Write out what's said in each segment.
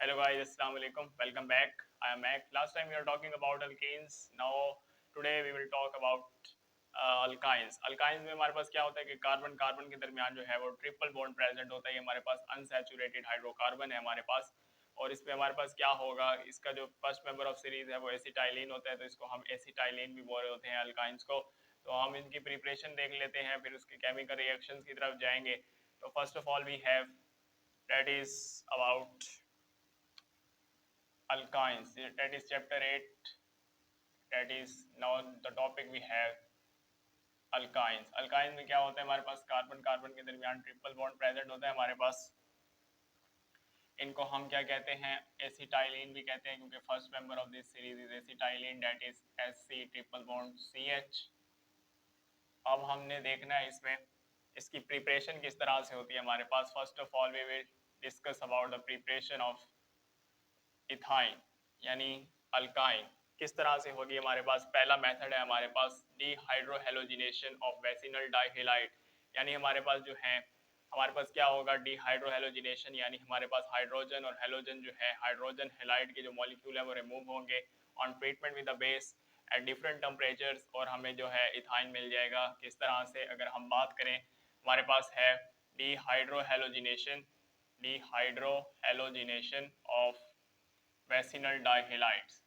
Hello guys, Assalamu alaikum. Welcome back. I am Mac. Last time we were talking about alkenes. Now today we will talk about alkynes. Alkynes में हमारे पास क्या होता है कि carbon carbon के दरमियान जो है वो ट्रिपल बॉन्ड प्रेजेंट होता है. ये हमारे पास अनसैचुरेटेड हाइड्रोकार्बन है हमारे पास. और इसमें हमारे पास क्या होगा, इसका जो फर्स्ट मेंबर ऑफ सीरीज है वो एसिटाइलिन होता है, तो इसको हम एसिटाइलिन भी बोल रहे होते हैं अल्काइंस को. तो हम इनकी प्रिपरेशन देख लेते हैं, फिर उसके केमिकल रिएक्शंस की तरफ जाएंगे. तो first of all we have that is about alkynes, that is chapter 8. That is now the topic we have alkynes. alkynes में क्या होता है, हमारे पास कार्बन कार्बन के दरमियान ट्रिपल बॉन्ड प्रेजेंट होता है हमारे पास. इनको हम क्या कहते हैं, एसिटाइलिन भी कहते हैं, क्योंकि first member of this series is acetylene, that is Sc triple bond CH. अब हमने देखना है इसमें इसकी प्रिपरेशन किस तरह से होती है हमारे पास. First of all we will discuss about the preparation of ethyne यानी अल्काइन. किस तरह से होगी हमारे पास. पहला मेथड है हमारे पास डीहाइड्रोहेलोजिनेशन ऑफ वेसिनल डाइहेलाइड. यानी हमारे पास जो है, हमारे पास क्या होगा, डीहाइड्रोहेलोजिनेशन, यानी हमारे पास हाइड्रोजन और हेलोजन जो है, हाइड्रोजन हेलाइड के जो मॉलिक्यूल है वो रिमूव होंगे on treatment with the base at different temperatures, और हमें जो है इथाइन मिल जाएगा. किस तरह से, अगर हम बात करें, हमारे पास है डीहाइड्रोहेलोजिनेशन ऑफ वेसिनल डाइहेलाइड्स.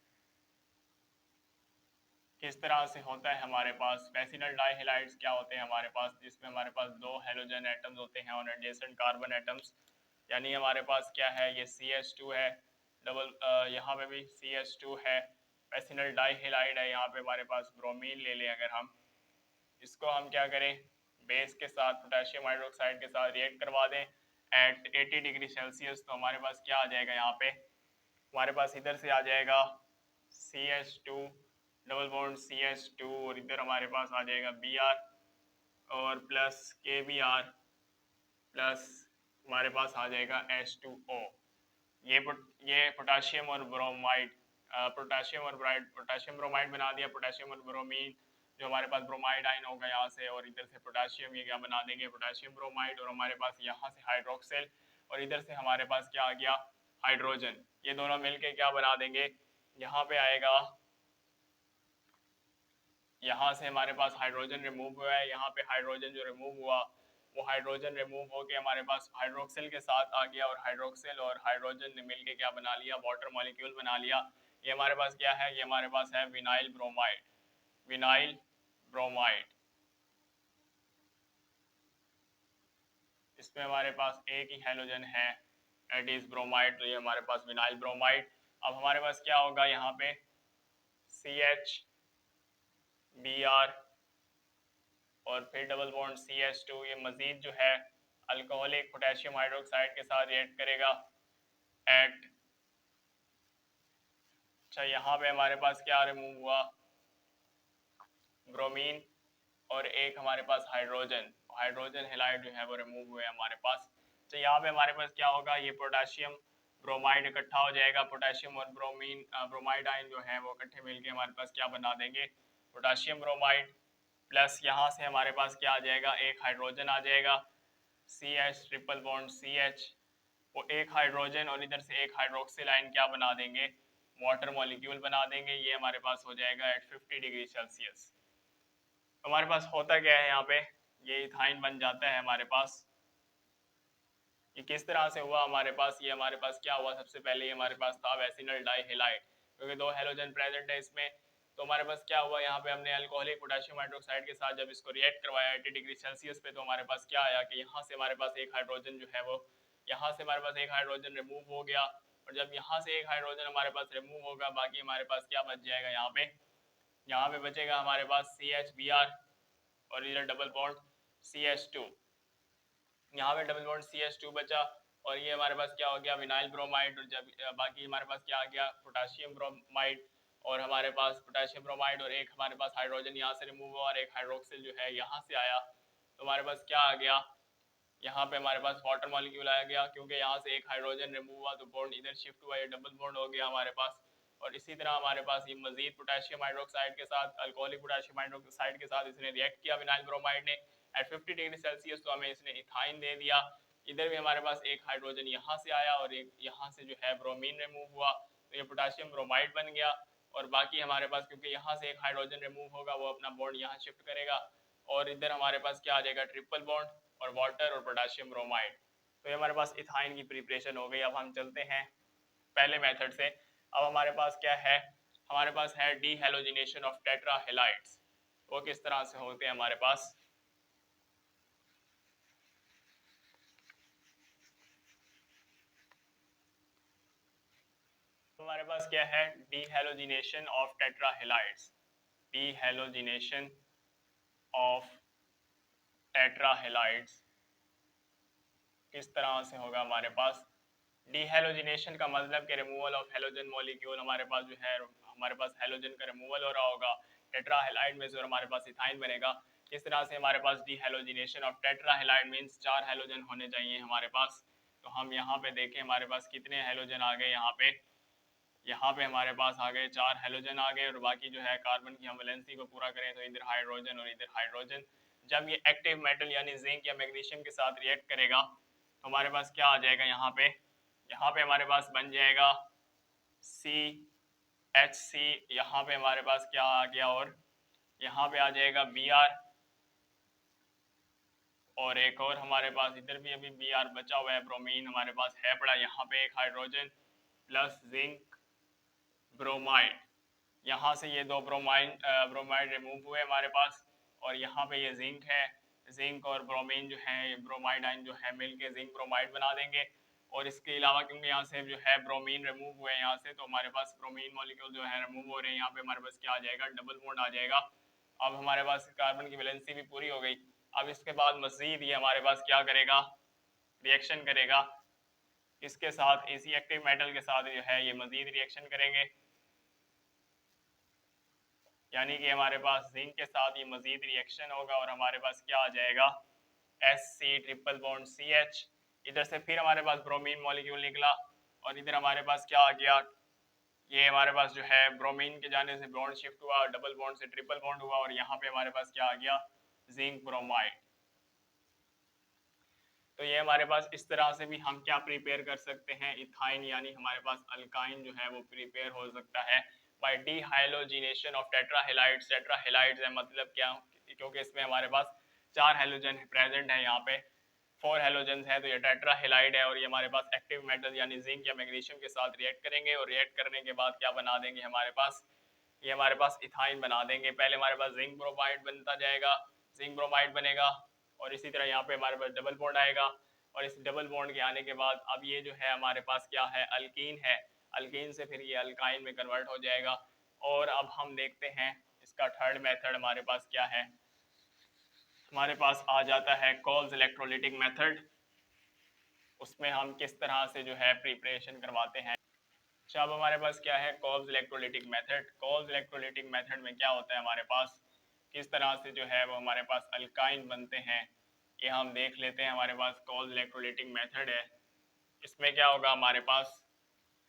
किस तरह से होता है हमारे पास. वेसिनल डाइहेलाइड्स क्या होते हैं हमारे पास, जिसमें हमारे पास दो हेलोजन एटम्स होते हैं और एडजेसेंट कार्बन एटम्स. यानी हमारे पास क्या है, ये CH2 है, डबल यहाँ पे भी CH2 है. वेसिनल डाइहेलाइड है, यहाँ पे हमारे पास ब्रोमीन ले लें अगर हम, इसको हम क्या करें, बेस के साथ पोटेशियम हाइड्रोक्साइड के साथ रिएक्ट करवा दें एट 80 डिग्री सेल्सियस. तो हमारे पास क्या आ जाएगा, यहाँ पे हमारे पास इधर से आ जाएगा CH2 डबल बॉन्ड CH2, और इधर हमारे पास आ जाएगा Br और प्लस KBr प्लस हमारे पास आ जाएगा H2O. ये पोटेशियम और ब्रोमाइड, पोटेशियम ब्रोमाइड बना दिया. पोटेशियम और ब्रोमीन जो हमारे पास ब्रोमाइड आयन होगा यहाँ से, और इधर से पोटेशियम, ये क्या बना देंगे, पोटेशियम ब्रोमाइड. और हमारे पास यहाँ से हाइड्रोक्सिल, और इधर से हमारे पास क्या आ गया, हाइड्रोजन. ये दोनों मिलके क्या बना देंगे, यहाँ पे आएगा, यहाँ से हमारे पास हाइड्रोजन रिमूव हुआ है, यहाँ पे हाइड्रोजन जो रिमूव हुआ वो हाइड्रोजन रिमूव होके हमारे पास हाइड्रोक्सिल के साथ आ गया, और हाइड्रोक्सिल और हाइड्रोजन ने मिलके क्या बना लिया, वाटर मॉलिक्यूल बना लिया. ये हमारे पास क्या है, ये हमारे पास है विनाइल ब्रोमाइड. विनाइल ब्रोमाइड, इसमें हमारे पास एक ही हेलोजन है, दैट इज ब्रोमाइड. तो ये हमारे पास विनाइल ब्रोमाइड. अब हमारे पास क्या होगा, यहाँ पे CH Br और फिर डबल बॉन्ड CH2, ये मजीद जो है अल्कोहलिक पोटेशियम हाइड्रोक्साइड के साथ रिएक्ट करेगा एट, अच्छा यहाँ पे हमारे पास क्या रिमूव हुआ, ब्रोमीन और एक हमारे पास हाइड्रोजन, हाइड्रोजन हेलाइड जो है वो रिमूव हुए हमारे पास. तो यहाँ पे हमारे पास क्या होगा, ये पोटेशियम ब्रोमाइड इकट्ठा हो जाएगा. पोटेशियम और ब्रोमीन ब्रोमाइड आयन जो है वो इकट्ठे मिलके हमारे पास क्या बना देंगे, पोटेशियम ब्रोमाइड. प्लस यहाँ से हमारे पास क्या आ जाएगा, एक हाइड्रोजन आ जाएगा, CH ट्रिपल बॉन्ड CH, वो एक हाइड्रोजन और इधर से एक हाइड्रोक्सिल आयन क्या बना देंगे, वाटर मॉलिक्यूल बना देंगे. ये हमारे पास हो जाएगा एट 50 डिग्री सेल्सियस. हमारे पास होता क्या है यहाँ पे, ये इथाइन बन जाता है हमारे पास. ये किस तरह से हुआ हमारे पास, ये हमारे पास क्या हुआ, सबसे पहले ये हमारे पास था वेसिनल डाइहेलाइड, क्योंकि दो हेलोजन प्रेजेंट है इसमें. तो हमारे पास क्या हुआ, यहाँ पे हमने अल्कोहलिक पोटेशियम हाइड्रोक्साइड के साथ जब इसको रिएक्ट करवाया 80 डिग्री सेल्सियस पे, तो हमारे पास क्या आया कि यहाँ से हमारे पास एक हाइड्रोजन जो है वो, यहाँ से हमारे पास एक हाइड्रोजन रिमूव हो गया. और जब यहाँ से एक हाइड्रोजन हमारे पास रिमूव होगा, बाकी हमारे पास क्या बच जाएगा, यहाँ पे बचेगा हमारे पास CH Br और इधर डबल बॉन्ड CH2, यहाँ पे डबल बॉन्ड CH2 बचा. और ये हमारे पास क्या हो गया, विनाइल ब्रोमाइड. और जब बाकी हमारे पास क्या आ गया, पोटेशियम ब्रोमाइड, और हमारे पास पोटेशियम ब्रोमाइड और एक हमारे पास हाइड्रोजन यहाँ से रिमूव हुआ और एक हाइड्रोक्सिल जो है यहाँ से आया. तो हमारे पास क्या आ गया, यहाँ पे हमारे पास वाटर मॉलिक्यूल आ गया, क्योंकि यहाँ से एक हाइड्रोजन रिमूव हुआ तो बॉन्ड इधर शिफ्ट हुआ, ये डबल बॉन्ड हो गया हमारे पास. और इसी तरह हमारे पास ये मजीद पोटेशियम हाइड्रोक्साइड के साथ, अल्कोहलिक पोटेशियम हाइड्रोक्साइड के साथ इसने रिएक्ट किया विनाइल ब्रोमाइड ने एट 50 डिग्री सेल्सियस. तो हमें इसने इथाइन दे दिया. इधर भी हमारे पास एक हाइड्रोजन यहाँ से आया और एक यहाँ से जो है ब्रोमीन रिमूव हुआ, तो ये पोटाशियम ब्रोमाइड बन गया। और बाकी हमारे पास क्योंकि यहाँ से एक हाइड्रोजन रिमूव होगा वो अपना बॉन्ड यहाँ शिफ्ट करेगा और इधर हमारे पास क्या आ जाएगा ट्रिपल बॉन्ड और वाटर और पोटाशियम ब्रोमाइड। तो ये हमारे पास इथाइन की प्रिपरेशन हो गई। अब हम चलते हैं पहले मेथड से। अब हमारे पास क्या है, हमारे पास है D halogenation of tetra halides. वो किस तरह से होते हैं हमारे पास, हमारे पास क्या है डीहेलोजिनेशन ऑफ टेट्राहेलाइड्स। डीहेलोजिनेशन ऑफ टेट्राहेलाइड्स किस तरह से होगा हमारे पास, डीहेलोजिनेशन का मतलब कि रिमूवल ऑफ हेलोजन मॉलिक्यूल, हमारे पास जो है हमारे पास हेलोजन का रिमूवल हो रहा होगा टेट्राहेलाइड में से और हमारे पास इथाइन बनेगा। किस तरह से हमारे पास डीहेलोजिनेशन ऑफ टेट्राहेलाइड मींस 4 हेलोजन होने चाहिए हमारे पास। तो हम यहाँ पे देखें हमारे पास कितने हेलोजन आ गए, यहाँ पे हमारे पास आ गए 4 हेलोजन आ गए और बाकी जो है कार्बन की हम वैलेंसी को पूरा करें तो इधर हाइड्रोजन और इधर हाइड्रोजन। जब ये एक्टिव मेटल यानी जिंक या मैग्नीशियम के साथ रिएक्ट करेगा तो हमारे पास क्या आ जाएगा, यहाँ पे हमारे पास बन जाएगा CH3, यहाँ पे हमारे पास क्या आ गया और यहाँ पे आ जाएगा Br और एक और हमारे पास इधर भी अभी Br बचा हुआ है, ब्रोमीन हमारे पास है पड़ा, यहाँ पे एक हाइड्रोजन प्लस जिंक ब्रोमाइड, यहाँ से ये दो ब्रोमाइड रिमूव हुए हमारे पास और यहाँ पे ये जिंक है, जिंक और ब्रोमीन जो है ब्रोमाइड आयन जो है मिलके जिंक ब्रोमाइड बना देंगे। और इसके अलावा क्योंकि यहाँ से जो है ब्रोमीन रिमूव हुए यहाँ से तो हमारे पास ब्रोमीन मॉलिक्यूल जो है रिमूव हो रहे हैं, यहाँ पे हमारे पास क्या आ जाएगा डबल बॉन्ड आ जाएगा। अब हमारे पास कार्बन की वैलेंसी भी पूरी हो गई। अब इसके बाद मजीद ये हमारे पास क्या करेगा, रिएक्शन करेगा इसके साथ, इसी एक्टिव मेटल के साथ जो है ये मजीद रिएक्शन करेंगे, यानी कि हमारे पास जिंक के साथ ये मजीद रिएक्शन होगा और हमारे पास क्या आ जाएगा Sc ट्रिपल बॉन्ड CH। इधर से फिर हमारे पास ब्रोमीन मॉलिक्यूल निकला और इधर हमारे पास क्या आ गया, ये हमारे पास जो है ब्रोमीन के जाने से बॉन्ड शिफ्ट हुआ, डबल बॉन्ड से ट्रिपल बॉन्ड हुआ और यहाँ पे हमारे पास क्या आ गया जिंक ब्रोमाइड। तो ये हमारे पास इस तरह से भी हम क्या प्रिपेयर कर सकते हैं इथाइन, यानी हमारे पास अल्काइन जो है वो प्रिपेयर हो सकता है बाय डीहाइलोजिनेशन ऑफ टेट्राहेलाइड्स। टेट्राहेलाइड्स है मतलब क्या, क्योंकि इसमें हमारे पास 4 हेलोजन प्रेजेंट है, यहाँ पे 4 हेलोजन है तो ये टेट्राहेलाइड है और ये हमारे पास एक्टिव मेटल यानी जिंक या मैग्नीशियम के साथ रिएक्ट करेंगे और रिएक्ट करने के बाद क्या बना देंगे हमारे पास, ये हमारे पास इथाइन बना देंगे। पहले हमारे पास जिंक ब्रोमाइड बनता जाएगा, जिंक ब्रोमाइड बनेगा और इसी तरह यहाँ पे हमारे पास डबल बॉन्ड आएगा और इस डबल बॉन्ड के आने के बाद अब ये जो है हमारे पास क्या है अल्कीन है, अल्कीन से फिर ये अल्काइन में कन्वर्ट हो जाएगा। और अब हम देखते हैं इसका थर्ड मेथड हमारे पास क्या है, हमारे पास आ जाता है कोल्स इलेक्ट्रोलिटिक मेथड। उसमें हम किस तरह से जो है प्रिपरेशन करवाते हैं। अच्छा अब हमारे पास क्या है Kolbe's electrolytic method. Kolbe's electrolytic method में क्या होता है हमारे पास, किस तरह से जो है वो हमारे पास अल्काइन बनते हैं ये हम देख लेते हैं। हमारे पास कोल्स इलेक्ट्रोलिटिक मेथड है, इसमें क्या होगा हमारे पास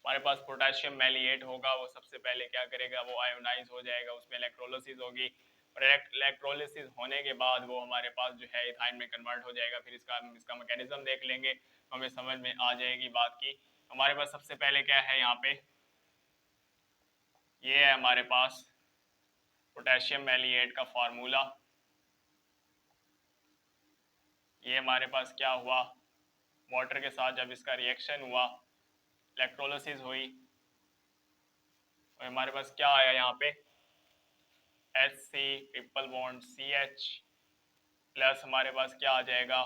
पोटेशियम मैलिएट होगा, वो सबसे पहले क्या करेगा वो आयोनाइज हो जाएगा, उसमें इलेक्ट्रोलिसिस होगी और इलेक्ट्रोलिसिस होने के बाद वो हमारे पास जो है इथाइन में कन्वर्ट हो जाएगा। फिर इसका मैकेनिज्म देख लेंगे तो हमें समझ में आ जाएगी बात की। हमारे पास सबसे पहले क्या है यहाँ पे, ये है हमारे पास पोटेशियम मैलिएट का फार्मूला। ये हमारे पास क्या हुआ, वाटर के साथ जब इसका रिएक्शन हुआ इलेक्ट्रोलिसिस हुई और हमारे पास क्या आया यहाँ पे Hc triple bond CH plus हमारे पास क्या आ जाएगा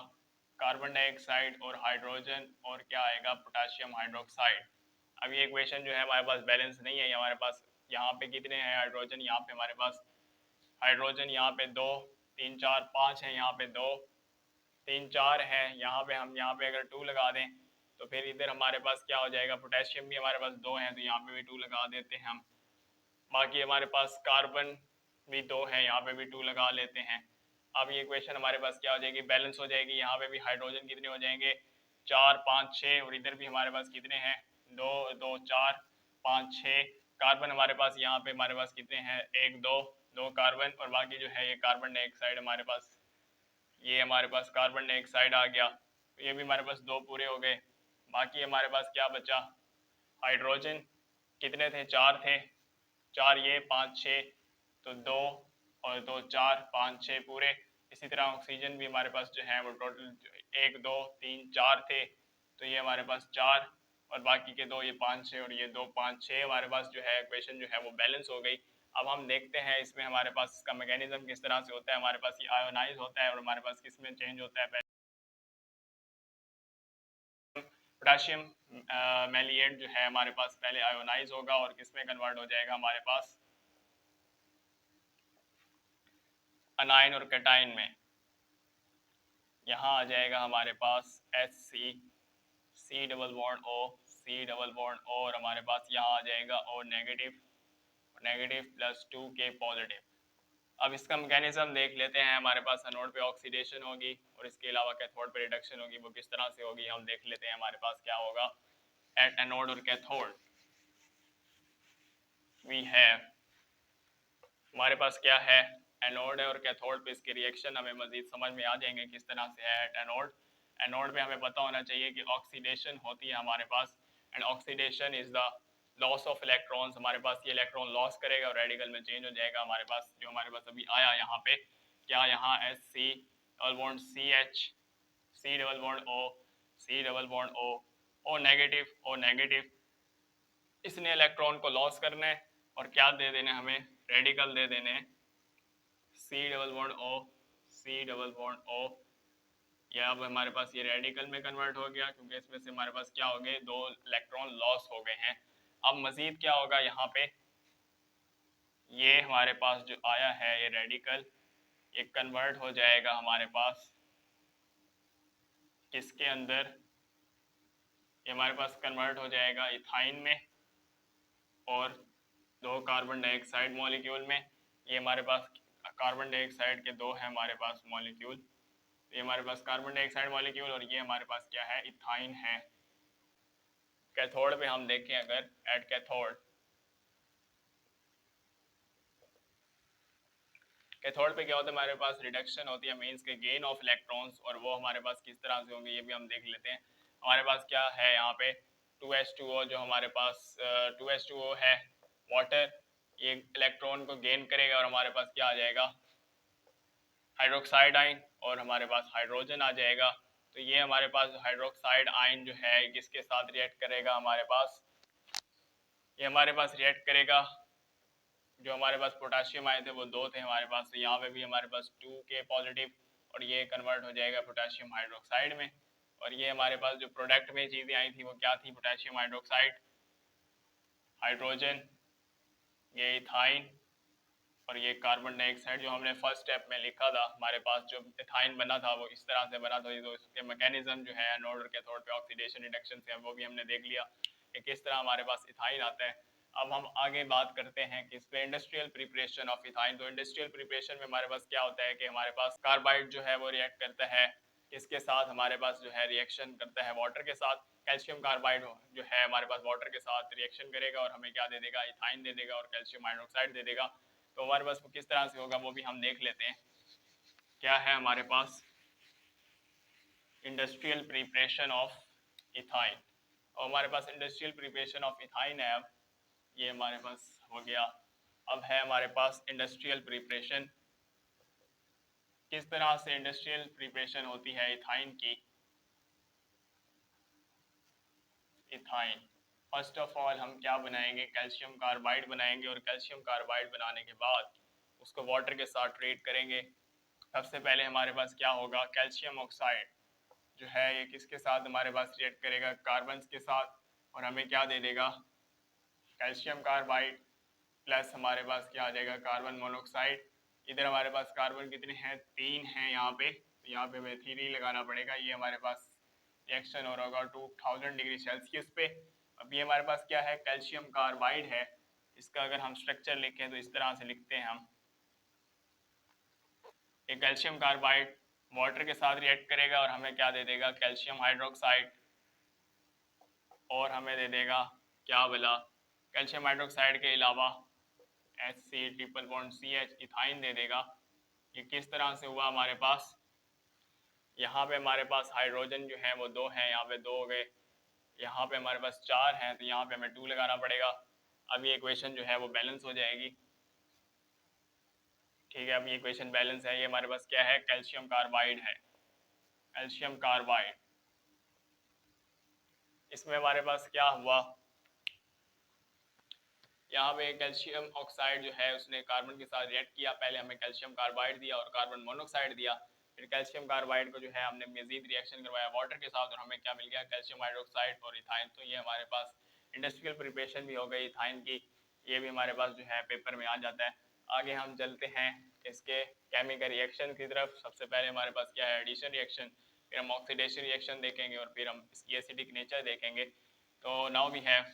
कार्बन डाइऑक्साइड और हाइड्रोजन और क्या आएगा पोटेशियम हाइड्रोक्साइड। अब ये इक्वेशन जो है हमारे पास बैलेंस नहीं है, हमारे पास यहाँ पे कितने हैं हाइड्रोजन, यहाँ पे हमारे पास हाइड्रोजन यहाँ पे 2 3 4 5 है, यहाँ पे 2 3 4 है, यहाँ पे हम यहाँ पे अगर 2 लगा दें तो फिर इधर हमारे पास क्या हो जाएगा पोटेशियम भी हमारे पास 2 है तो यहाँ पे भी 2 लगा देते हैं हम। बाकी हमारे पास कार्बन भी 2 है, यहाँ पे भी 2 लगा लेते हैं। अब ये इक्वेशन हमारे पास क्या हो जाएगी बैलेंस हो जाएगी। यहाँ पे भी हाइड्रोजन कितने हो जाएंगे 4 5 6 और इधर भी हमारे पास कितने हैं 2 2 4 5 6। कार्बन हमारे पास यहाँ पे हमारे पास कितने हैं 1 2 कार्बन और बाकी जो है ये कार्बन डाइऑक्साइड हमारे पास, ये हमारे पास कार्बन डाइऑक्साइड आ गया। तो ये भी हमारे पास 2 पूरे हो गए। बाकी हमारे पास क्या बचा, हाइड्रोजन कितने थे, 4 थे, 4 ये 5 6, तो 2 और 2 4, 5 6 पूरे। इसी तरह ऑक्सीजन भी हमारे पास जो है वो टोटल 1 2 3 4 थे, तो ये हमारे पास 4 और बाकी के 2 ये 5 6 और ये 2 5 6 हमारे पास जो है इक्वेशन जो है वो बैलेंस हो गई। अब हम देखते हैं इसमें हमारे पास इसका मैकेनिज्म किस तरह से होता है। हमारे पास ये आयोनाइज होता है और हमारे पास किस में चेंज होता है, पोटाशियम मेलिएट जो है हमारे पास पहले आयोनाइज होगा और किस में कन्वर्ट हो जाएगा, हमारे पास अनाइन और कैटाइन में। यहाँ आ जाएगा हमारे पास HC, C double bond O, C double bond O और हमारे पास यहाँ आ जाएगा O negative, negative plus 2K positive. अब इसका मैकेनिज्म देख लेते हैं। हमारे पास एनोड पे ऑक्सीडेशन होगी और इसके अलावा कैथोड पे रिडक्शन होगी, वो किस तरह से होगी हम देख लेते हैं। हमारे पास क्या होगा, एट एनोड और कैथोड वी हैव, हमारे पास क्या है, एनोड है और कैथोड पे इसके रिएक्शन हमें मजीद समझ में आ जाएंगे किस तरह से है। एट एनोड, एनोड पे हमें पता होना चाहिए कि ऑक्सीडेशन होती है हमारे पास, and oxidation is the loss of electrons. हमारे पास ये इलेक्ट्रॉन लॉस करेगा और रेडिकल में चेंज हो जाएगा। हमारे पास जो हमारे पास अभी आया यहाँ पे क्या, यहाँ HC double bond CH, C double bond O, C double bond O, O negative, O negative, इसने इलेक्ट्रॉन को लॉस करना है और क्या दे देना हमें, रेडिकल दे देने, C double bond O, C double bond O। या अब हमारे पास ये रेडिकल में कन्वर्ट हो गया क्योंकि इसमें से हमारे पास क्या हो गए, 2 इलेक्ट्रॉन लॉस हो गए हैं। अब मजीद क्या होगा यहाँ पे, ये हमारे पास जो आया है ये रेडिकल, ये कन्वर्ट हो जाएगा हमारे पास किसके अंदर, ये हमारे पास कन्वर्ट हो जाएगा इथाइन में और 2 कार्बन डाइऑक्साइड मॉलिक्यूल में। ये हमारे पास कार्बन डाइऑक्साइड के 2 है हमारे पास मॉलिक्यूल, ये हमारे पास कार्बन डाइऑक्साइड मॉलिक्यूल और ये हमारे पास क्या है, इथाइन है। कैथोड पे हम देखें अगर, एट कैथोड, कैथोड पे क्या होता है, हमारे पास रिडक्शन होती है, मींस के गेन ऑफ इलेक्ट्रॉन्स, और वो हमारे पास किस तरह से होंगे ये भी हम देख लेते हैं। हमारे पास क्या है यहाँ पे 2H2O, जो हमारे पास 2H2O है वाटर, ये इलेक्ट्रॉन को गेन करेगा और हमारे पास क्या आ जाएगा, हाइड्रोक्साइड आयन, और हमारे पास हाइड्रोजन आ जाएगा। तो ये हमारे पास हाइड्रोक्साइड आयन जो है किसके साथ रिएक्ट करेगा, हमारे पास ये हमारे पास रिएक्ट करेगा, जो हमारे पास पोटाशियम आए थे वो 2 थे हमारे पास, तो यहाँ पे भी हमारे पास 2K पॉजिटिव और ये कन्वर्ट हो जाएगा पोटाशियम हाइड्रोक्साइड में। और ये हमारे पास जो प्रोडक्ट में चीज़ें आई थी वो क्या थी, पोटाशियम हाइड्रोक्साइड, हाइड्रोजन, ये इथाइन और ये कार्बन डाइऑक्साइड। जो हमने फर्स्ट स्टेप में लिखा था, हमारे पास जो इथाइन बना था वो इस तरह से बना था, तो इसके मैकेनिज्म जो है एनोड और कैथोड पे ऑक्सीडेशन रिडक्शन से, वो भी हमने देख लिया कि किस तरह हमारे पास इथाइन आता है। अब हम आगे बात करते हैं कि इस पे इंडस्ट्रियल प्रिपरेशन ऑफ इथाइन। तो इंडस्ट्रियल प्रिपरेशन में हमारे पास क्या होता है कि हमारे पास कार्बाइड जो है वो रिएक्ट करता है इसके साथ, हमारे पास जो है रिएक्शन करता है वाटर के साथ। कैल्शियम कार्बाइड जो है हमारे पास वाटर के साथ रिएक्शन करेगा और हमें क्या दे देगा, इथाइन दे देगा और कैल्शियम हाइड्रोक्साइड दे देगा। तो हमारे पास वो किस तरह से होगा वो भी हम देख लेते हैं। क्या है हमारे पास, इंडस्ट्रियल प्रिपरेशन ऑफ इथाइन, और हमारे पास इंडस्ट्रियल प्रिपरेशन ऑफ इथाइन है। अब ये हमारे पास हो गया। अब है हमारे पास इंडस्ट्रियल प्रिपरेशन, किस तरह से इंडस्ट्रियल प्रिपरेशन होती है इथाइन की। इथाइन फर्स्ट ऑफ ऑल हम क्या बनाएंगे, कैल्शियम कार्बाइड बनाएंगे और कैल्शियम कार्बाइड बनाने के बाद उसको वाटर के साथ ट्रीट करेंगे। सबसे पहले हमारे पास क्या होगा, कैल्शियम ऑक्साइड जो है ये किसके साथ हमारे पास रिएक्ट करेगा, कार्बन के साथ, और हमें क्या दे देगा, कैल्शियम कार्बाइड प्लस हमारे पास क्या आ जाएगा, कार्बन मोनोऑक्साइड। इधर हमारे पास कार्बन कितने हैं, 3 हैं यहाँ पे, तो यहाँ पे हमें 3 लगाना पड़ेगा। ये हमारे पास रिएक्शन हो रहा होगा 2000 डिग्री सेल्सियस पे। अब ये हमारे पास क्या है, कैल्शियम कार्बाइड है। इसका अगर हम स्ट्रक्चर लिखें तो इस तरह से लिखते हैं हम, ये कैल्शियम कार्बाइड वाटर के साथ रिएक्ट करेगा और हमें क्या दे देगा, कैल्शियम हाइड्रोक्साइड, और हमें दे देगा क्या बोला, कैल्शियम हाइड्रोक्साइड के अलावा HC triple bond CH ethyne दे देगा। ये किस तरह से हुआ हमारे पास, यहाँ पे हमारे पास हाइड्रोजन जो है वो 2 हैं, यहाँ पे 2 हो गए, यहाँ पे हमारे पास 4 हैं तो यहाँ पे हमें 2 लगाना पड़ेगा। अब ये इक्वेशन जो है वो बैलेंस हो जाएगी। ठीक है, अब ये इक्वेशन बैलेंस है। ये हमारे पास क्या है, कैल्शियम कार्बाइड है, कैल्शियम कार्बाइड। इसमें हमारे पास क्या हुआ, यहाँ पे कैल्शियम ऑक्साइड जो है उसने कार्बन के साथ रिएक्ट किया, पहले हमें कैल्शियम कार्बाइड दिया और कार्बन मोनोक्साइड दिया, फिर कैल्शियम कार्बाइड को जो है हमने मजीद रिएक्शन करवाया वाटर के साथ और हमें क्या मिल गया, कैल्शियम हाइड्रोक्साइड और इथाइन। तो ये हमारे पास इंडस्ट्रियल प्रिपरेशन भी हो गई इथाइन की, ये भी हमारे पास जो है पेपर में आ जाता है। आगे हम चलते हैं इसके केमिकल रिएक्शन की तरफ। सबसे पहले हमारे पास क्या है, एडिशन रिएक्शन, फिर हम ऑक्सीडेशन रिएक्शन देखेंगे और फिर हम इसकी एसिडिक नेचर देखेंगे। तो नाउ वी हैव,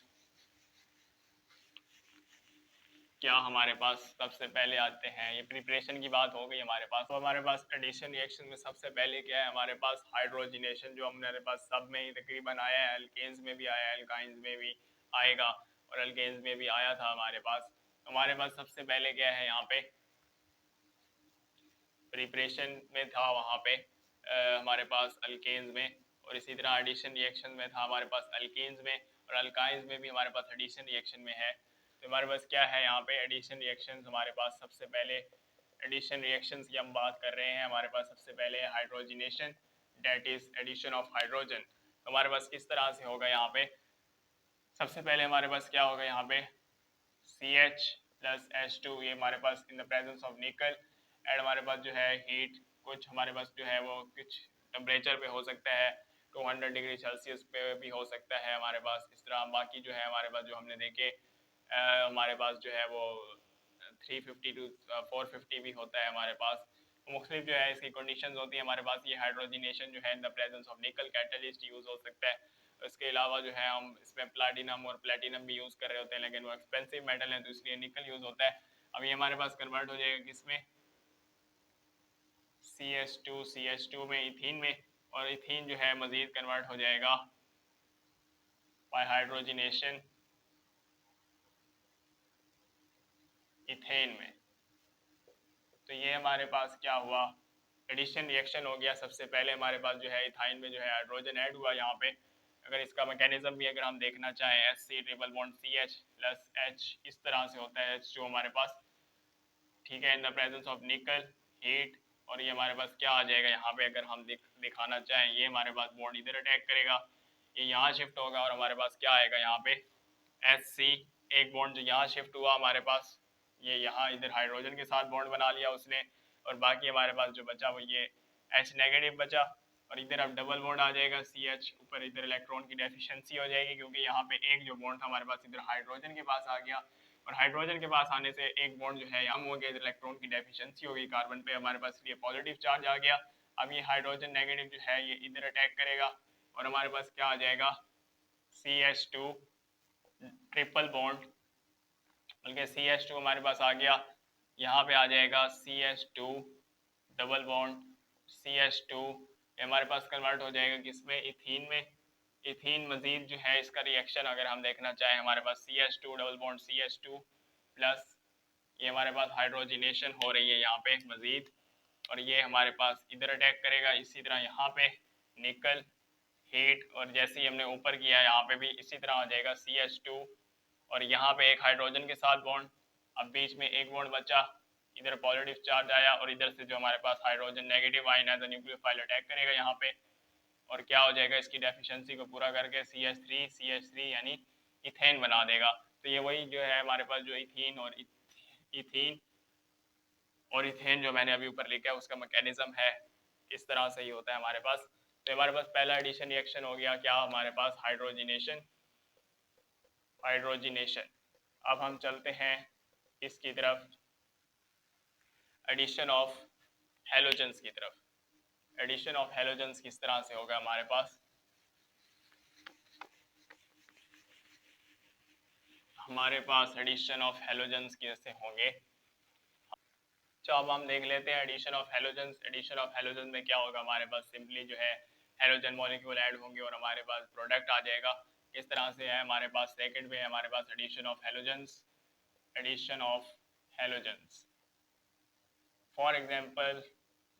क्या हमारे पास सबसे पहले आते हैं, ये प्रिपरेशन की बात हो गई हमारे पास। तो हमारे पास एडिशन रिएक्शन में सबसे पहले क्या है, हमारे पास हाइड्रोजिनेशन, जो हमारे पास सब में ही तकरीबन आया है, एल्केन्स में भी आया है, एल्काइंस में भी आएगा और एल्केन्स में भी आया था हमारे पास। हमारे पास सबसे पहले क्या है, यहाँ पे प्रिपरेशन में था वहाँ पे हमारे पास अल्केन्स में, और इसी तरह एडिशन रिएक्शन में था हमारे पास अल्केन्स में, और अल्काइंस में भी हमारे पास एडिशन रिएक्शन में है। तो हमारे पास क्या है, यहाँ पे एडिशन रिएक्शंस हमारे पास सबसे पहले, एडिशन रिएक्शंस की हम बात कर रहे हैं। हमारे पास सबसे पहले hydrogenation, that is addition of hydrogen. तो हमारे पास किस तरह से होगा, यहाँ पे सबसे पहले हमारे पास क्या होगा, यहाँ पे CH प्लस H2, ये हमारे पास in the presence of nickel, and हमारे पास जो है हीट, कुछ हमारे पास जो है वो कुछ टेम्परेचर पे हो सकता है, 200 डिग्री सेल्सियस पे भी हो सकता है हमारे पास। इस तरह बाकी जो है हमारे पास जो हमने देखे हमारे पास जो है वो 350 टू 450 भी होता है हमारे पास। मुख्तलिफ जो है इसकी कंडीशंस होती है हमारे पास। ये हाइड्रोजिनेशन जो है इन द प्रेजेंस ऑफ निकल कैटलिस्ट यूज हो सकता है। इसके अलावा जो है हम इसमें प्लैटिनम और प्लैटिनम भी यूज़ कर रहे होते हैं, लेकिन वो एक्सपेंसिव मेटल है तो इसलिए निकल यूज़ होता है। अब ये हमारे पास कन्वर्ट हो जाएगा किसमें, CH2 में, इथीन में, और इथीन जो है मजीद कन्वर्ट हो जाएगा बाय हाइड्रोजिनेशन इथेन में। तो ये हमारे पास क्या हुआ, एडिशन रिएक्शन हो गया। सबसे पहले हमारे पास जो है इथाइन में जो है हाइड्रोजन ऐड हुआ यहाँ पे। अगर इसका मैकेनिज्म भी अगर हम देखना चाहें, Hc triple bond CH plus H, इस तरह से होता है H2 हमारे पास। ठीक है, इन द प्रेजेंस ऑफ निकल, हीट, और ये हमारे पास क्या आ जाएगा यहाँ पे, अगर हम दिखाना चाहें, ये हमारे पास बॉन्ड इधर अटैक करेगा, ये यहाँ शिफ्ट होगा और हमारे पास क्या आएगा यहाँ पे Hc, एक बॉन्ड जो यहाँ शिफ्ट हुआ हमारे पास, ये यहाँ इधर हाइड्रोजन के साथ बॉन्ड बना लिया उसने, और बाकी हमारे पास जो बचा वो ये H नेगेटिव बचा, और इधर अब डबल बॉन्ड आ जाएगा CH ऊपर, इधर इलेक्ट्रॉन की डेफिशिएंसी हो जाएगी क्योंकि यहाँ पे एक जो बॉन्ड था हमारे पास इधर हाइड्रोजन के पास आ गया, और हाइड्रोजन के पास आने से एक बॉन्ड जो है यहाँ हो गया, इधर इलेक्ट्रॉन की डेफिशिएंसी हो गई कार्बन पे हमारे पास, ये पॉजिटिव चार्ज आ गया। अब ये हाइड्रोजन नेगेटिव जो है ये इधर अटैक करेगा और हमारे पास क्या आ जाएगा, CH2 ट्रिपल बॉन्ड, बल्कि CH2 हमारे पास आ गया, यहाँ पे आ जाएगा CH2 डबल बॉन्ड CH2, ये हमारे पास कन्वर्ट हो जाएगा किसमें, इथीन में। इथीन मजीद जो है इसका रिएक्शन अगर हम देखना चाहें, हमारे पास CH2 double bond CH2 plus, ये हमारे पास हाइड्रोजिनेशन हो रही है यहाँ पे मजीद, और ये हमारे पास इधर अटैक करेगा। इसी तरह यहाँ पे निकल, हीट, और जैसे ही हमने ऊपर किया यहाँ पे भी इसी तरह आ जाएगा CH2, और यहाँ पे एक हाइड्रोजन के साथ बॉन्ड, अब बीच में एक बॉन्ड बचा, इधर पॉजिटिव चार्ज आया और इधर से जो हमारे पास हाइड्रोजन नेगेटिव आयन है तो न्यूक्लियोफाइल अटैक करेगा यहाँ पे, और क्या हो जाएगा, इसकी डेफिशिएंसी को पूरा करके CH3 यानी इथेन बना देगा। तो ये वही जो है हमारे पास जो इथीन और इथीन और इथेन जो मैंने अभी ऊपर लिखा है उसका मैकेनिज्म है, इस तरह से ही होता है हमारे पास। तो हमारे पास पहला एडिशन रिएक्शन हो गया क्या, हमारे पास हाइड्रोजिनेशन, हाइड्रोजिनेशन। अब हम चलते हैं इसकी तरफ, एडिशन ऑफ हेलोजेंस की तरफ। एडिशन ऑफ हेलोजेंस किस तरह से होगा हमारे पास, हमारे पास एडिशन ऑफ हेलोजेंस कैसे होंगे। तो अब हम देख लेते हैं addition of halogens. Addition of halogens में क्या होगा, हमारे पास सिंपली जो है हेलोजन मॉलिक्यूल ऐड होंगे और हमारे पास प्रोडक्ट आ जाएगा। इस तरह से है हमारे पास सेकंड में हमारे पास addition of halogens, addition of halogens. For example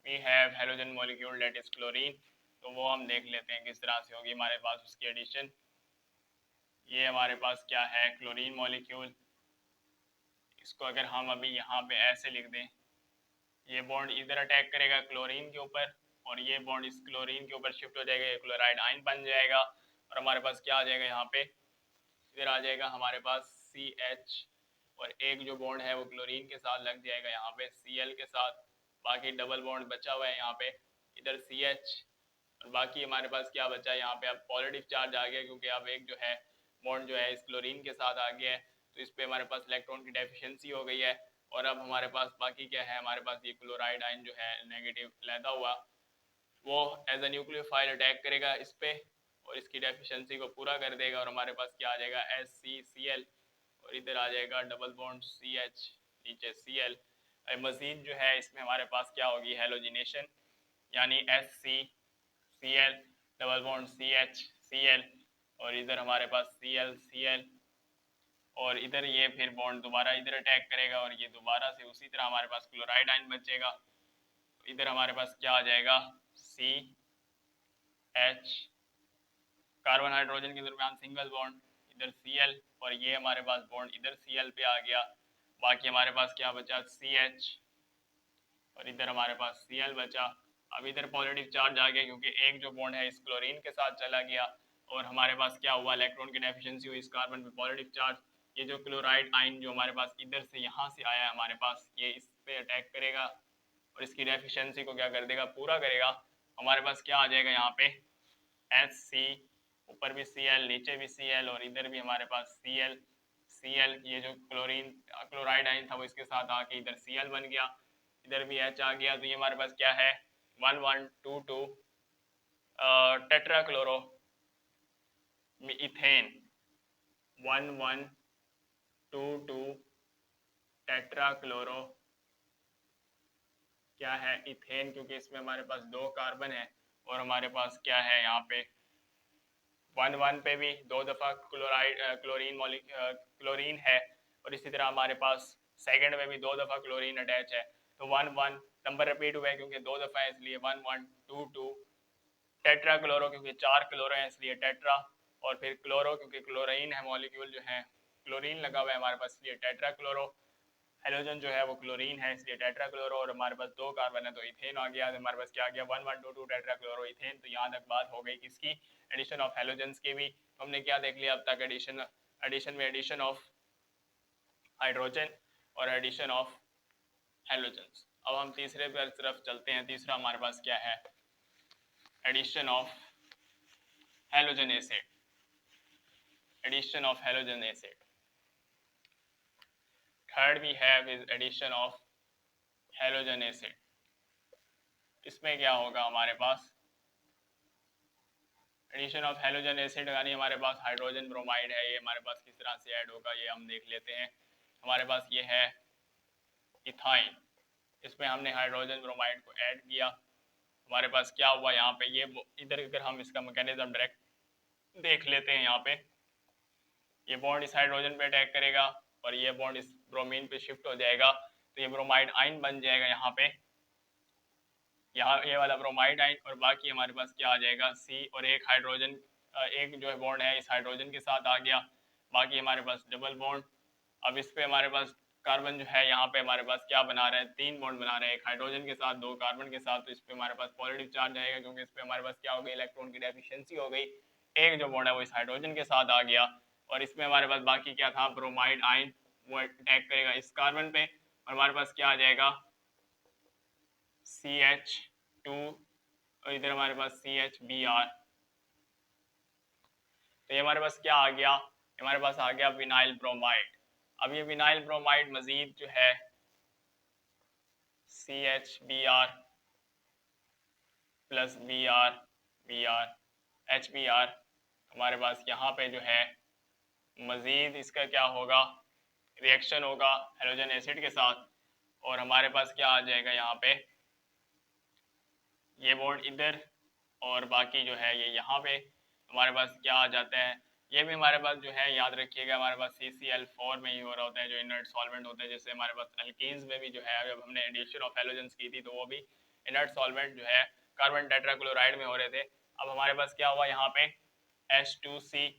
we have halogen molecule that is chlorine, तो वो हम देख लेते हैं किस तरह से होगी हमारे पास उसकी एडिशन। ये हमारे पास क्या है, क्लोरीन मॉलिक्यूल। इसको अगर हम अभी यहाँ पे ऐसे लिख दें, ये बॉन्ड इधर अटैक करेगा क्लोरीन के ऊपर और ये बॉन्ड इस क्लोरीन के ऊपर शिफ्ट हो जाएगा, ये क्लोराइड आयन बन जाएगा और हमारे पास क्या आ जाएगा यहाँ पे, इधर आ जाएगा हमारे पास CH और एक जो बॉन्ड है वो क्लोरीन के साथ लग जाएगा यहाँ पे Cl के साथ, बाकी डबल बॉन्ड बचा हुआ है यहाँ पे, इधर CH और बाकी हमारे पास क्या बचा है यहाँ पे, अब पॉजिटिव चार्ज आ गया क्योंकि अब एक जो है बॉन्ड जो है इस क्लोरीन के साथ आ गया है, तो इस पे हमारे पास इलेक्ट्रॉन की डेफिशिएंसी हो गई है और अब हमारे पास बाकी क्या है, हमारे पास ये क्लोराइड आयन जो है नेगेटिव लैदा हुआ, वो एज ए न्यूक्लियोफाइल अटैक करेगा इस पे और इसकी डेफिशिएंसी को पूरा कर देगा और हमारे पास क्या आ जाएगा HCCl और इधर आ जाएगा डबल बॉन्ड CH, नीचे Cl। मजीद जो है इसमें हमारे पास क्या होगी, हेलोजिनेशन, यानी HCCl डबल बॉन्ड CHCl और इधर हमारे पास ClCl और इधर ये फिर बॉन्ड दोबारा इधर अटैक करेगा और ये दोबारा से उसी तरह हमारे पास क्लोराइड आयन बचेगा, इधर हमारे पास क्या आ जाएगा CH, कार्बन हाइड्रोजन के दरमियान सिंगल बॉन्ड, इधर Cl और ये हमारे पास बॉन्ड इधर Cl पे आ गया, बाकी हमारे पास क्या बचा CH और इधर हमारे पास Cl बचा। अब इधर पॉजिटिव चार्ज आ गया क्योंकि एक जो बॉन्ड है इस क्लोरीन के साथ चला गया और हमारे पास क्या हुआ, इलेक्ट्रॉन की डेफिशिएंसी हुई इस कार्बन पे पॉजिटिव चार्ज, ये जो क्लोराइड आयन जो हमारे पास इधर से यहाँ से आया है हमारे पास, ये इस पे अटैक करेगा और इसकी डेफिशिएंसी को क्या कर देगा, पूरा करेगा। हमारे पास क्या आ जाएगा यहाँ पे HC, ऊपर भी Cl नीचे भी Cl और इधर भी हमारे पास Cl, ये जो क्लोराइड आयन था वो इसके साथ आके इधर Cl बन गया, इधर भी H आ गया, तो ये हमारे पास क्या है 1122 टेट्राक्लोरो इथेन, 1122 टेट्राक्लोरो क्या है, इथेन, क्योंकि इसमें हमारे पास 2 कार्बन है और हमारे पास क्या है यहाँ पे 11 पे भी 2 दफ़ा क्लोरीन है और इसी तरह हमारे पास सेकंड में भी 2 दफ़ा क्लोरीन अटैच है, तो 11 नंबर रिपीट हुआ है क्योंकि 2 दफ़ा है इसलिए 1122 टेट्रा क्लोरो, क्योंकि 4 क्लोरो है इसलिए टेट्रा, और फिर क्लोरो क्योंकि क्लोरीन है मॉलिक्यूल जो है, क्लोरीन लगा हुआ है हमारे पास इसलिए टेट्रा क्लोरो, हेलोजन जो है वो क्लोरीन है इसलिए टेट्रा क्लोरो और हमारे पास 2 कार्बन है तो इथेन आ गया, हमारे पास क्या आ गया 1122 टेट्रा क्लोरो इथेन। तो यहाँ तक बात हो गई किसकी, एडिशन ऑफ हेलोजेंस की भी। तो हमने क्या देख लिया अब तक, एडिशन में एडिशन ऑफ हाइड्रोजन और एडिशन ऑफ हेलोजेंस। अब हम तीसरे पर तरफ चलते हैं, तीसरा हमारे पास क्या है, addition of halogen acid, addition of halogen acid. Third we have is addition of halogen acid. इसमें क्या होगा हमारे पास, एडिशन ऑफ हेलोजन एसिड यानी हमारे पास हाइड्रोजन ब्रोमाइड है, ये हमारे पास किस तरह से ऐड होगा ये हम देख लेते हैं। हमारे पास ये है इथाइन, इसमें हमने हाइड्रोजन ब्रोमाइड को ऐड किया, हमारे पास क्या हुआ यहाँ पे, ये इधर अगर हम इसका मैकेनिज्म डायरेक्ट देख लेते हैं, यहाँ पे ये बॉन्ड इस हाइड्रोजन पे अटैक करेगा और ये बॉन्ड इस ब्रोमीन पे शिफ्ट हो जाएगा, तो ये ब्रोमाइड आयन बन जाएगा यहाँ पे, यहाँ ये वाला ब्रोमाइड आयन, और बाकी हमारे पास क्या आ जाएगा C और एक हाइड्रोजन, एक जो है बॉन्ड है इस हाइड्रोजन के साथ आ गया, बाकी हमारे पास डबल बॉन्ड। अब इस पे हमारे पास कार्बन जो है यहाँ पे हमारे पास क्या बना रहा है, 3 बॉन्ड बना रहे हैं, एक हाइड्रोजन के साथ 2 कार्बन के साथ, तो इस पे हमारे पास पॉजिटिव चार्ज आएगा क्योंकि इस पे हमारे पास क्या हो गई, इलेक्ट्रॉन की डेफिशिएंसी हो गई, एक जो बॉन्ड है वो इस हाइड्रोजन के साथ आ गया, और इसमें हमारे पास बाकी क्या था, ब्रोमाइड आयन, वो अटैक करेगा इस कार्बन पे और हमारे पास क्या आ जाएगा CH2 और इधर हमारे पास CHBr। तो ये हमारे पास क्या आ गया, हमारे पास आ गया विनाइल ब्रोमाइड। अब ये विनाइल ब्रोमाइड मजीद जो है CHBr प्लस Br HBr, हमारे पास यहाँ पे जो है मजीद इसका क्या होगा, रिएक्शन होगा हेलोजन एसिड के साथ, और हमारे पास क्या आ जाएगा यहाँ पे, ये बॉन्ड इधर और बाकी जो है ये यहाँ पे हमारे पास क्या आ जाता है, ये भी हमारे पास जो है याद रखिएगा हमारे पास CCl4 में ही हो रहा होता है, जो इनर्ट सॉल्वेंट होता है, जैसे हमारे पास अल्कीन्स में भी जो है, जब हमने एडिशन ऑफ हेलोजेंस की थी तो वो भी इनर्ट सॉल्वेंट जो है कार्बन टेट्राक्लोराइड में हो रहे थे। अब हमारे पास क्या हुआ यहाँ पे H2C,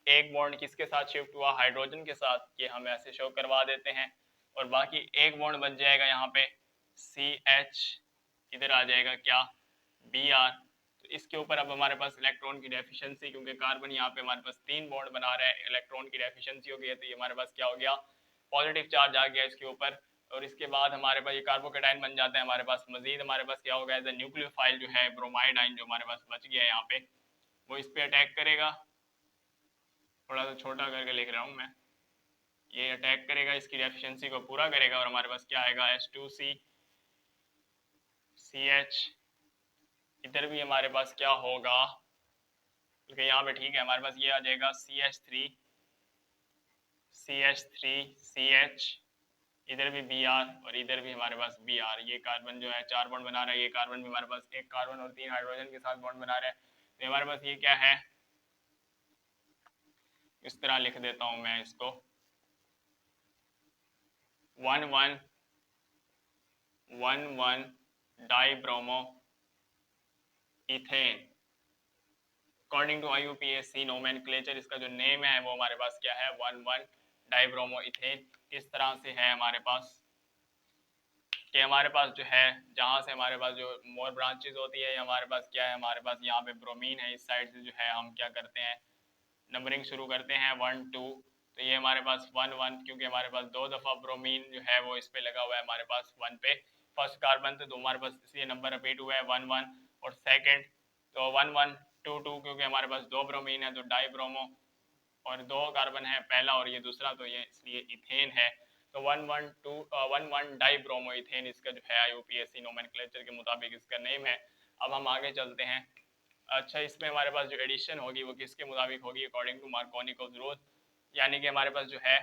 एक बॉन्ड किसके साथ शिफ्ट हुआ, हाइड्रोजन के साथ, ये हम ऐसे शो करवा देते हैं। और बाकी एक बॉन्ड बच जाएगा यहाँ पे CH, इधर आ जाएगा क्या Br। तो इसके ऊपर अब हमारे पास इलेक्ट्रॉन की डेफिशिएंसी, क्योंकि कार्बन यहाँ पे हमारे पास 3 बॉन्ड बना रहा है, इलेक्ट्रॉन की डेफिशिएंसी हो गई है, तो ये हमारे पास क्या हो गया पॉजिटिव चार्ज आ गया इसके ऊपर। और इसके बाद हमारे पास ये कार्बोकेटाइन बन जाता है हमारे पास। मजीद हमारे पास क्या होगा एज ए न्यूक्लियोफाइल जो है ब्रोमाइड आयन जो हमारे पास बच गया है यहाँ पे, वो इस पे अटैक करेगा। थोड़ा सा छोटा करके लिख रहा हूँ मैं, ये अटैक करेगा, इसकी डेफिशिएंसी को पूरा करेगा और हमारे पास क्या आएगा H2C CH। इधर भी हमारे पास क्या होगा, क्योंकि यहाँ पे ठीक है हमारे पास ये आ जाएगा CH3 CH, इधर भी Br और इधर भी हमारे पास Br। ये कार्बन जो है 4 बॉन्ड बना रहा है, ये कार्बन भी हमारे पास एक कार्बन और 3 हाइड्रोजन के साथ बॉन्ड बना रहा है। तो हमारे पास ये क्या है, इस तरह लिख देता हूं मैं इसको 1,1,1,1 dibromo ethane. According to IUPAC nomenclature इसका जो नेम है वो हमारे पास क्या है 1,1 डाइब्रोमो इथेन। किस तरह से है हमारे पास कि हमारे पास जो है जहाँ से हमारे पास जो मोर ब्रांचेस होती है, हमारे पास क्या है, हमारे पास यहाँ पे ब्रोमीन है, इस साइड से जो है हम क्या करते हैं नंबरिंग शुरू करते हैं 1 2। तो ये हमारे पास 1 1, क्योंकि हमारे पास 2 दफ़ा ब्रोमीन जो है वो इस पे लगा हुआ है हमारे पास 1 पे फर्स्ट कार्बन, तो हमारे पास इसलिए नंबर रिपीट हुआ है 1 1। और सेकेंड तो 1 1 2 2, क्योंकि हमारे पास 2 ब्रोमीन है तो डाइब्रोमो, और 2 कार्बन है पहला और ये दूसरा, तो ये इसलिए इथेन है। तो 1,1 डाइब्रोमो इथेन इसका जो है IUPAC नोमेनक्लेचर के मुताबिक इसका नेम है। अब हम आगे चलते हैं। अच्छा, इसमें हमारे पास जो एडिशन होगी वो किसके मुताबिक होगी, अकॉर्डिंग टू मार्कोनिकोव रूल। यानी कि हमारे पास जो है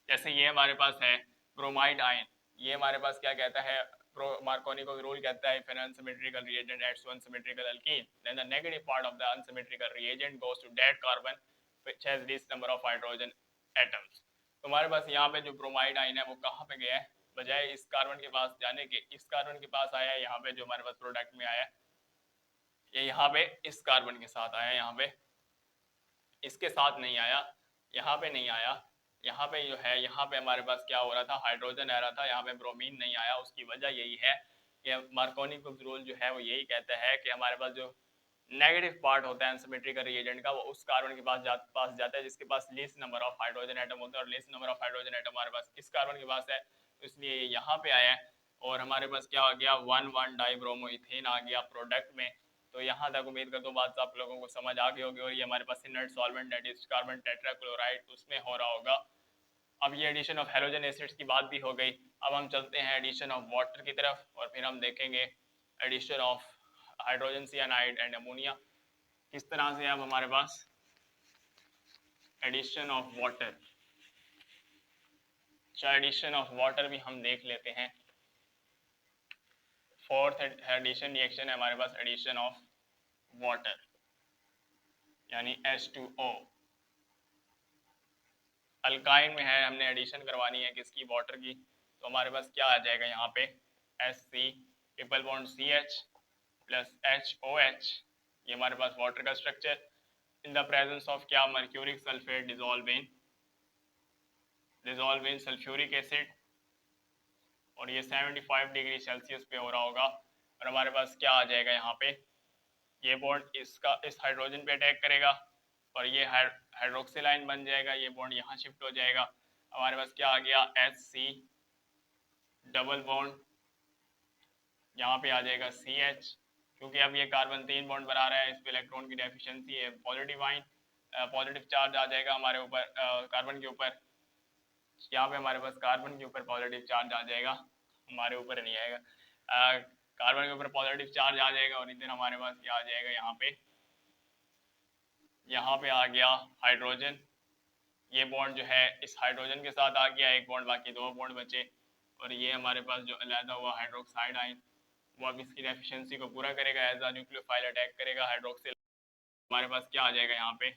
जैसे ये हमारे पास है ब्रोमाइड आयन, ये हमारे पास क्या कहता है मार्कोनिकोव रूल कहता है, if an unsymmetrical reagent adds to unsymmetrical alkene then the negative part of the unsymmetrical reagent goes to that carbon which has least number of hydrogen atoms। तो हमारे पास यहाँ पे जो ब्रोमाइड आयन है वो कहाँ पे गया है, बजाय इस कार्बन के पास जाने के इस कार्बन के पास आया है। यहाँ पे जो हमारे पास प्रोडक्ट में आया है ये यहाँ पे इस कार्बन के साथ आया, यहाँ पे इसके साथ नहीं आया, यहाँ पे नहीं आया। यहाँ पे जो है यहाँ पे हमारे पास क्या हो रहा था, हाइड्रोजन आ रहा था, यहाँ पे ब्रोमीन नहीं आया। उसकी वजह यही है कि मार्कोनिकोव रूल जो है वो यही कहता है कि हमारे पास जो नेगेटिव पार्ट होता है अनसिमेट्रिकल रिएजेंट का वो उस कार्बन के पास जाता है जिसके पास least number of hydrogen atom होता है, और least number of hydrogen atom हमारे पास इस कार्बन के पास है, तो इसलिए यहाँ पे आया है। और हमारे पास क्या आ गया 1,1 डाइब्रोमो इथेन आ गया प्रोडक्ट में। तो यहाँ तक उम्मीद करता हूँ बात आप लोगों को समझ आ गई होगी। और ये हमारे पास inert solvent that is carbon tetrachloride उसमें हो रहा होगा। अब ये एडिशन ऑफ हेलोजन एसिड्स की बात भी हो गई। अब हम चलते हैं एडिशन ऑफ वाटर की तरफ और फिर हम देखेंगे addition of hydrogen cyanide and ammonia किस तरह से। अब हमारे पास addition of water, addition of water भी हम देख लेते हैं। फोर्थ एडिशन रिएक्शन है हमारे पास एडिशन ऑफ वाटर यानी H2O। अल्काइन में है, हमने एडिशन करवानी है किसकी, वाटर की। तो हमारे पास क्या आ जाएगा यहाँ पे Hc triple bond CH plus HOH, ये हमारे पास वाटर का structure in the presence of क्या mercuric sulphate dissolve in sulphuric acid, और ये 75 डिग्री सेल्सियस पे हो रहा होगा। और हमारे पास क्या आ जाएगा यहाँ पे, ये बॉन्ड इसका इस हाइड्रोजन पे अटैक करेगा और ये हाइड्रोक्सिल आयन बन जाएगा, ये बॉन्ड यहाँ शिफ्ट हो जाएगा। हमारे पास क्या आ गया HC डबल बॉन्ड, यहाँ पे आ जाएगा CH, क्योंकि अब ये कार्बन 3 बॉन्ड बना रहा है, इस पे इलेक्ट्रॉन की डेफिशिएंसी है, पॉजिटिव आयन पॉजिटिव चार्ज आ जाएगा हमारे ऊपर कार्बन के ऊपर। यहाँ पे हमारे पास कार्बन के ऊपर पॉजिटिव चार्ज आ जाएगा, हमारे ऊपर नहीं आएगा, कार्बन के ऊपर पॉजिटिव चार्ज आ जाएगा। और इधर हमारे पास क्या आ जाएगा, यहाँ पे आ गया हाइड्रोजन, ये बॉन्ड जो है इस हाइड्रोजन के साथ आ गया एक बॉन्ड, बाकी 2 बॉन्ड बचे। और ये हमारे पास जो अलहदा हुआ हाइड्रोक्साइड आयन वो अब इसकी डेफिशिएंसी को पूरा करेगा, एज अ न्यूक्लियोफाइल अटैक करेगा हाइड्रोक्सिल। हमारे पास क्या आ जाएगा यहाँ पे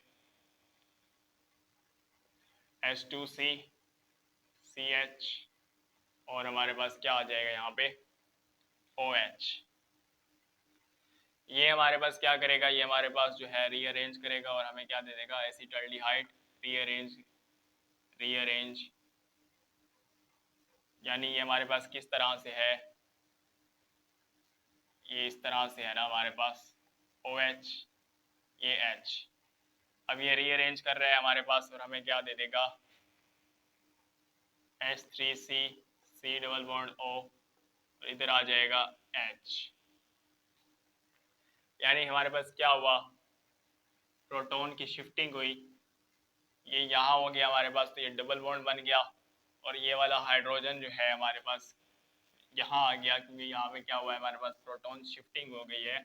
H2C CH, और हमारे पास क्या आ जाएगा यहाँ पे OH। ये हमारे पास क्या करेगा, ये हमारे पास जो है रीअरेंज करेगा और हमें क्या दे देगा, एसिटाल्डिहाइड। रीअरेंज रीअरेंज यानी ये हमारे पास किस तरह से है, ये इस तरह से है ना हमारे पास OH, ये H। अब ये रीअरेंज कर रहा है हमारे पास और हमें क्या दे देगा, H3C, C double bond O, और इधर आ जाएगा H। यानी हमारे पास क्या हुआ, प्रोटॉन की शिफ्टिंग हुई, ये यहाँ हो गया हमारे पास, तो ये डबल बॉन्ड बन गया और ये वाला हाइड्रोजन जो है हमारे पास यहाँ आ गया, क्योंकि यहाँ पे क्या हुआ है हमारे पास प्रोटॉन शिफ्टिंग हो गई है।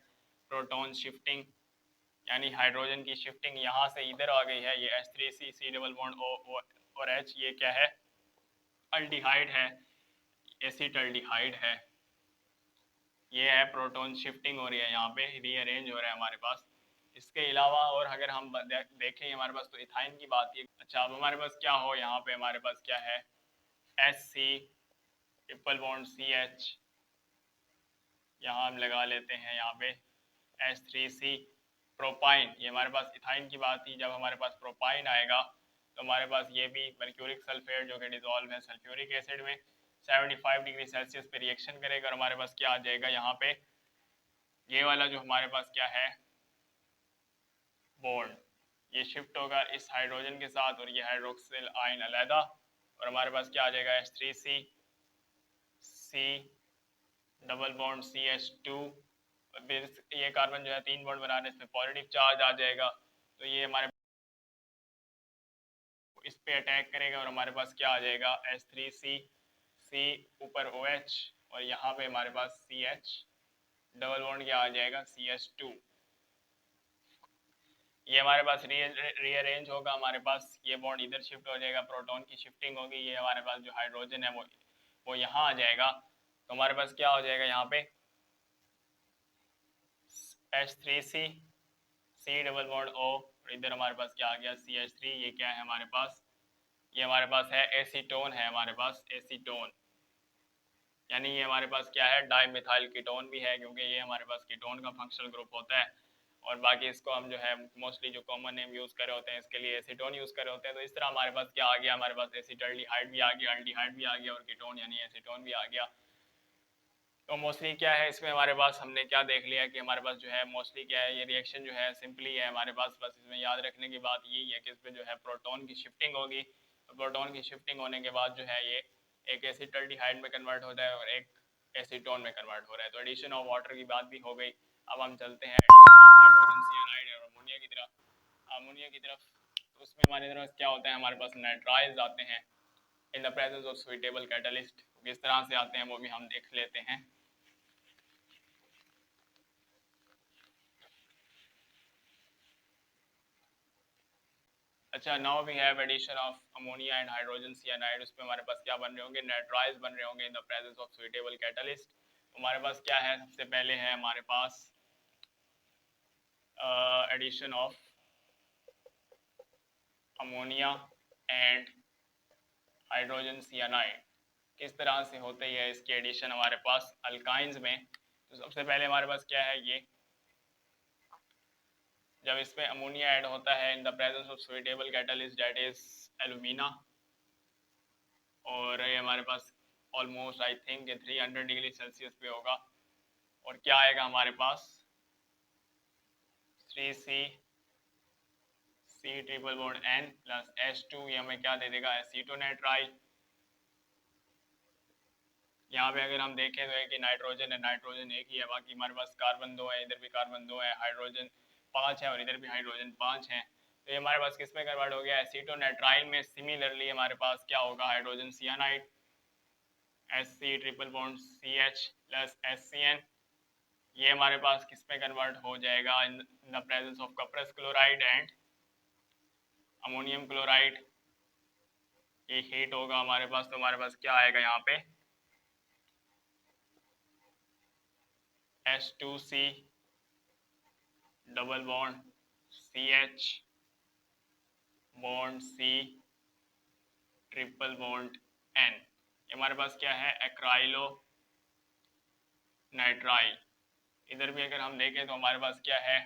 प्रोटॉन शिफ्टिंग यानी हाइड्रोजन की शिफ्टिंग यहाँ से इधर आ गई है। ये H3C, C double bond O और H, ये क्या है, अल्डिहाइड है, एसिटल्डिहाइड है। ये है प्रोटॉन शिफ्टिंग हो रही है, यहाँ पे रीअरेंज हो रहा है हमारे पास। इसके अलावा और अगर हम देखें हमारे पास तो इथाइन की बात है। अच्छा, अब हमारे पास क्या हो, यहाँ पे हमारे पास क्या है, HC ट्रिपल बॉन्ड CH, यहाँ हम लगा लेते हैं यहाँ पे H3C प्रोपाइन। ये हमारे पास इथाइन की बात थी, जब हमारे पास प्रोपाइन आएगा तो हमारे पास ये भी मर्क्यूरिक सल्फेट जो कि डिजोल्व है सल्फ्यूरिक एसिड में 75 डिग्री सेल्सियस पे रिएक्शन करेगा और हमारे पास क्या आ जाएगा, यहाँ पे ये वाला जो हमारे पास क्या है बॉन्ड, ये शिफ्ट होगा इस हाइड्रोजन के साथ और ये हाइड्रोक्सिल आयन अलहदा, और हमारे पास क्या आ जाएगा, H3C, C double bond CH2, फिर ये कार्बन जो है 3 बॉन्ड बनाने, इसमें पॉजिटिव चार्ज आ जाएगा, तो ये हमारे इस पे अटैक करेगा और हमारे पास क्या आ जाएगा, H3C, C ऊपर OH और यहाँ पे हमारे पास CH डबल बॉन्ड क्या आ जाएगा, CH2। ये हमारे पास रीअरेंज होगा, हमारे पास ये बॉन्ड इधर शिफ्ट हो जाएगा, प्रोटॉन की शिफ्टिंग होगी, ये हमारे पास जो हाइड्रोजन है वो यहाँ आ जाएगा, तो हमारे पास क्या हो जाएगा, यहाँ पे H3C, C double bond O, और इधर हमारे पास क्या आ गया, CH3। ये क्या है हमारे पास, ये हमारे पास है एसीटोन, है हमारे पास एसीटोन, यानी ये हमारे पास क्या है, डाइमिथाइल कीटोन भी है, क्योंकि ये हमारे पास कीटोन का फंक्शनल ग्रुप होता है। और बाकी इसको हम जो है मोस्टली जो कॉमन नेम यूज कर रहे होते हैं इसके लिए एसीटोन यूज कर रहे होते हैं। तो इस तरह हमारे पास क्या आ गया, हमारे पास एसिटाल्डिहाइड भी आ गया, अल्डिहाइड भी आ गया और कीटोन यानी एसीटोन भी आ गया। तो मोस्टली क्या है इसमें हमारे पास, हमने क्या देख लिया कि हमारे पास जो है मोस्टली क्या है, ये रिएक्शन जो है सिंपली है हमारे पास। बस इसमें याद रखने की बात यही है कि इस पर जो है प्रोटॉन की शिफ्टिंग होगी, तो प्रोटॉन की शिफ्टिंग होने के बाद जो है ये एक एसिटाल्डिहाइड में कन्वर्ट होता है और एक एसीटोन में कन्वर्ट हो रहा है। तो एडिशन ऑफ वाटर की बात भी हो गई। अब हम चलते हैं हाइड्रोजन सियानाइड और अमोनिया की तरफ। अमोनिया की तरफ तो उसमें हमारी तरफ क्या होता है, हमारे पास नाइट्राइल्स आते हैं इन the presence of suitable catalyst. किस तरह से आते हैं वो भी हम देख लेते हैं। अच्छा, now we have addition of ammonia and hydrogen cyanide. उसमें हमारे पास क्या बन रहे होंगे, नाइट्राइल्स बन रहे होंगे in the presence of suitable catalyst. हमारे पास क्या है, सबसे पहले है हमारे पास addition of ammonia and hydrogen cyanide. किस तरह से होते है इसकी एडिशन हमारे पास अल्काइंस में। तो सबसे पहले हमारे पास क्या है, ये जब इसमें अमोनिया ऐड होता है in the presence of suitable catalyst that is alumina, और ये हमारे पास almost I think 300 degree Celsius पे होगा, और क्या आएगा हमारे पास 3C C triple bond N plus H2, ये हमें क्या दे देगा, एसीटोनाइट्राइल। यहाँ पे अगर हम देखें तो एक ही नाइट्रोजन है, नाइट्रोजन एक ही है, बाकी हमारे पास कार्बन 2 है, इधर भी कार्बन 2 है, हाइड्रोजन 5 है और इधर भी हाइड्रोजन 5 है। तो ये हमारे पास किस में कन्वर्ट हो गया, एसीटोनाइट्राइल में। सिमिलरली हमारे पास क्या होगा, hydrogen cyanide Hc triple bond CH plus HCN, ये हमारे पास किस में कन्वर्ट हो जाएगा, in the presence of cuprous chloride and ammonium chloride. ये हीट होगा हमारे पास, तो हमारे पास क्या आएगा यहाँ पे H2C double bond CH bond C triple bond N। ये हमारे पास क्या है, एक्राइलो नाइट्राइल। इधर भी अगर हम देखें तो हमारे पास क्या है,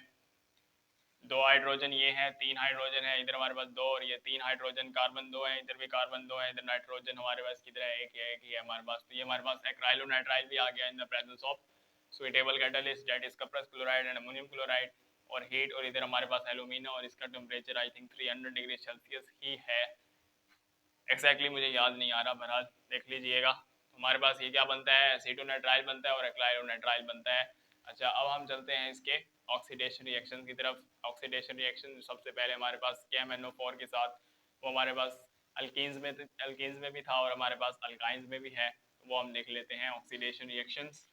दो हाइड्रोजन ये है, तीन हाइड्रोजन है, इधर हमारे पास दो और ये तीन हाइड्रोजन, कार्बन दो है, इधर भी कार्बन दो है, इधर नाइट्रोजन हमारे पास किधर है, एक ही है हमारे पास। तो ये हमारे पास एक्राइलोनाइट्राइल भी आ गया in the presence of suitable catalyst that is cuprous chloride and ammonium chloride और हीट। और इधर हमारे पास एल्यूमिना और इसका temperature I think 300 degree Celsius ही है, एक्जैक्टली मुझे याद नहीं आ रहा, बहरहाल देख लीजिएगा। तो हमारे पास ये क्या बनता है, एसीटोनाइट्राइल बनता है और एक्राइलोनाइट्राइल बनता है। अच्छा, अब हम चलते हैं इसके ऑक्सीडेशन रिएक्शन की तरफ। ऑक्सीडेशन रिएक्शन सबसे पहले हमारे पास KMnO4 के साथ, वो हमारे पास अल्कीन्स में भी था और हमारे पास अल्काइंस में भी है, वो हम देख लेते हैं ऑक्सीडेशन रिएक्शंस।